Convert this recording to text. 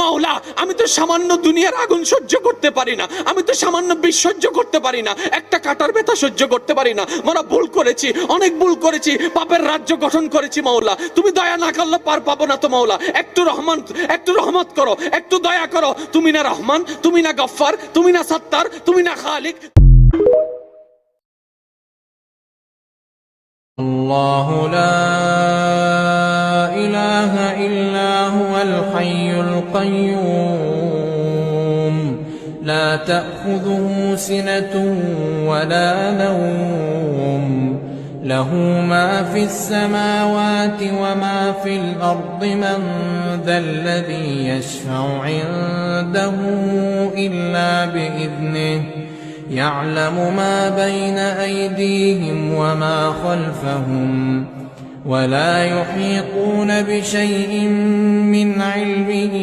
মাওলা, আমি তো সামান্য দুনিয়ার আগুন সহ্য করতে পারি না, আমি তো সামান্য বিষ সহ্য করতে পারি না, একটা কাটার ব্যথা সহ্য করতে পারি না। মোরা ভুল করেছি, অনেক ভুল করেছি, পাপের রাজ্য গঠন করেছি মাওলা। তুমি দয়া না করলে পার পাবো না তো মাওলা। একটু রহমত করো, একটু দয়া করো। তুমি না রহমান, তুমি না গফফার, তুমি না সত্তার, তুমি না খালিক। الله لا إله إلا هو الحي القيوم لا تأخذه سنة ولا نوم له ما في السماوات وما في الأرض من ذا الذي يشفع عنده إلا بإذنه يعلم ما بين أيديهم وما خلفهم ولا يحيطون بشيء من علمه